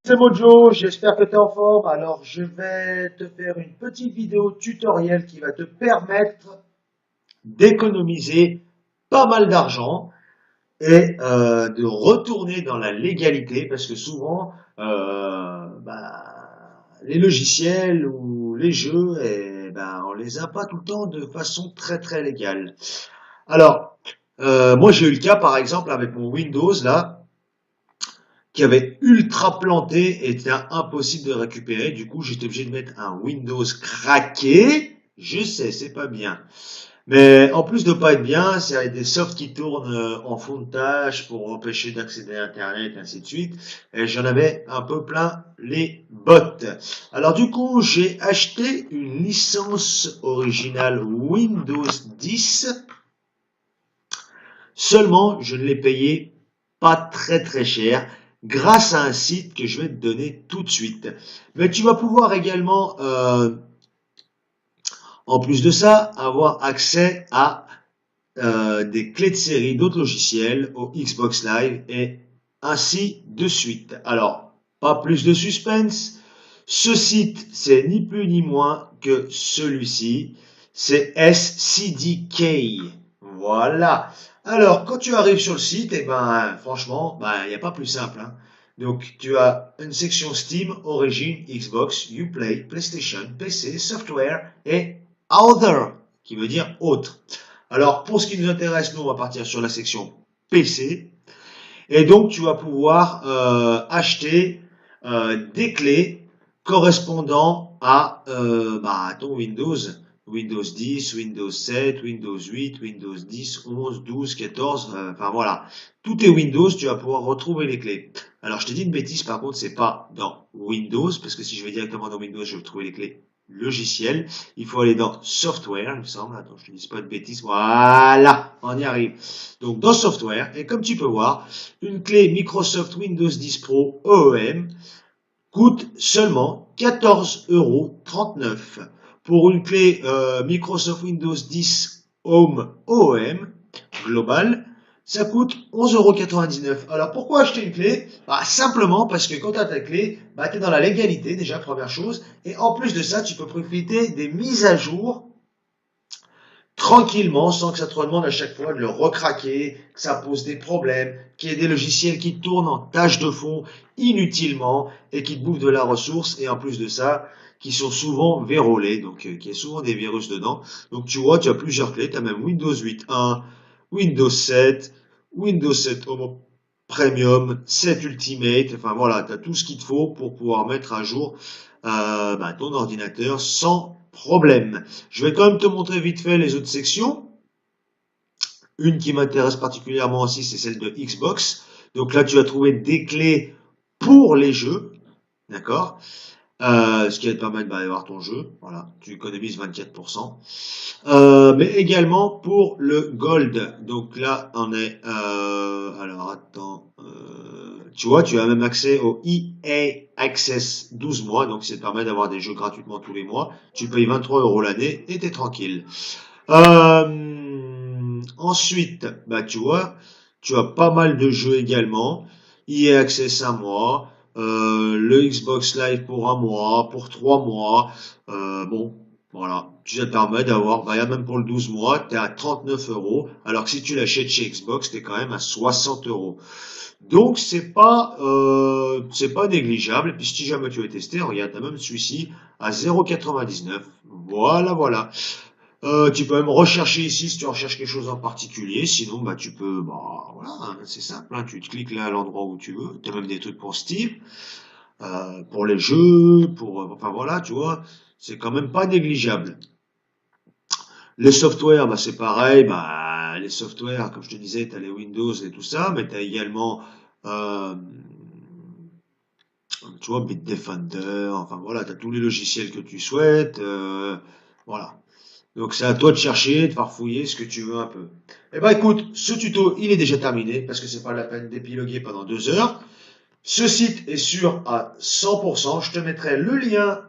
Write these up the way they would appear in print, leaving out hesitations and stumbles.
C'est Mojo, j'espère que tu es en forme. Alors, je vais te faire une petite vidéo tutoriel qui va te permettre d'économiser pas mal d'argent et de retourner dans la légalité parce que souvent, les logiciels ou les jeux, on les a pas tout le temps de façon très légale. Alors, moi j'ai eu le cas par exemple avec mon Windows là, qui avait ultra planté et était impossible de récupérer. Du coup, j'étais obligé de mettre un Windows craqué. Je sais, c'est pas bien. Mais en plus de pas être bien, c'est des softs qui tournent en fond de tâche pour empêcher d'accéder à Internet, ainsi de suite. Et j'en avais un peu plein les bottes. Alors du coup, j'ai acheté une licence originale Windows 10. Seulement, je ne l'ai payé pas très cher grâce à un site que je vais te donner tout de suite. Mais tu vas pouvoir également, en plus de ça, avoir accès à des clés de série d'autres logiciels au Xbox Live et ainsi de suite. Alors, pas plus de suspense. Ce site, c'est ni plus ni moins que celui-ci. C'est SCDK. Voilà. Alors, quand tu arrives sur le site, franchement, il n'y a pas plus simple, hein. Donc, tu as une section Steam, Origin, Xbox, Uplay, PlayStation, PC, Software et Other, qui veut dire autre. Alors, pour ce qui nous intéresse, nous, on va partir sur la section PC. Et donc, tu vas pouvoir acheter des clés correspondant à ton Windows. Windows 10, Windows 7, Windows 8, Windows 10, 11, 12, 14, enfin voilà. Tout est Windows, tu vas pouvoir retrouver les clés. Alors, je te dis une bêtise, par contre, c'est pas dans Windows, parce que si je vais directement dans Windows, je vais trouver les clés logiciel. Il faut aller dans Software, il me semble. Attends, je ne dis pas de bêtises. Voilà, on y arrive. Donc, dans Software, et comme tu peux voir, une clé Microsoft Windows 10 Pro OEM coûte seulement 14,39 €. Pour une clé Microsoft Windows 10 Home OEM global, ça coûte 11,99 €. Alors pourquoi acheter une clé? Simplement parce que quand tu as ta clé, tu es dans la légalité déjà, première chose. Et en plus de ça, tu peux profiter des mises à jour tranquillement, sans que ça te demande à chaque fois de le recraquer, que ça pose des problèmes, qu'il y ait des logiciels qui tournent en tâche de fond inutilement et qui te bouffent de la ressource. Et en plus de ça, qui sont souvent vérolés, donc qui a souvent des virus dedans. Donc tu vois, tu as plusieurs clés, tu as même Windows 8.1, Windows 7, Windows 7 Home Premium, 7 Ultimate, enfin voilà, tu as tout ce qu'il te faut pour pouvoir mettre à jour ton ordinateur sans problème. Je vais quand même te montrer vite fait les autres sections. Une qui m'intéresse particulièrement aussi, c'est celle de Xbox. Donc là, tu vas trouver des clés pour les jeux, d'accord? Ce qui va te permettre d'avoir ton jeu. Voilà, tu économises 24%. Mais également pour le Gold. Donc là, on est... alors, attends... tu vois, tu as même accès au EA Access 12 mois. Donc, ça te permet d'avoir des jeux gratuitement tous les mois. Tu payes 23 € l'année et t'es tranquille. Ensuite, tu vois, tu as pas mal de jeux également. EA Access 1 mois. Le Xbox Live pour 1 mois, pour 3 mois. Voilà. Ça te permet d'avoir, il y a même pour le 12 mois, tu es à 39 €. Alors que si tu l'achètes chez Xbox, tu es quand même à 60 €. Donc c'est pas négligeable. Et puis si jamais tu veux tester, regarde, t'as même celui-ci à 0,99 €. Voilà. Tu peux même rechercher ici si tu recherches quelque chose en particulier. Sinon, tu peux, voilà, hein, c'est simple, hein, tu te cliques là à l'endroit où tu veux. Tu as même des trucs pour Steam, pour les jeux, enfin voilà, tu vois, c'est quand même pas négligeable. Les softwares, c'est pareil, les softwares, comme je te disais, tu as les Windows et tout ça, mais tu as également, tu vois, Bitdefender, enfin voilà, tu as tous les logiciels que tu souhaites, voilà. Donc c'est à toi de chercher, de farfouiller ce que tu veux un peu. Écoute, ce tuto, il est déjà terminé, parce que c'est pas la peine d'épiloguer pendant 2 heures. Ce site est sûr à 100%, je te mettrai le lien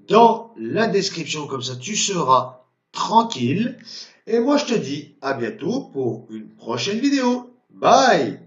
dans la description, comme ça tu seras tranquille. Et moi je te dis à bientôt pour une prochaine vidéo. Bye!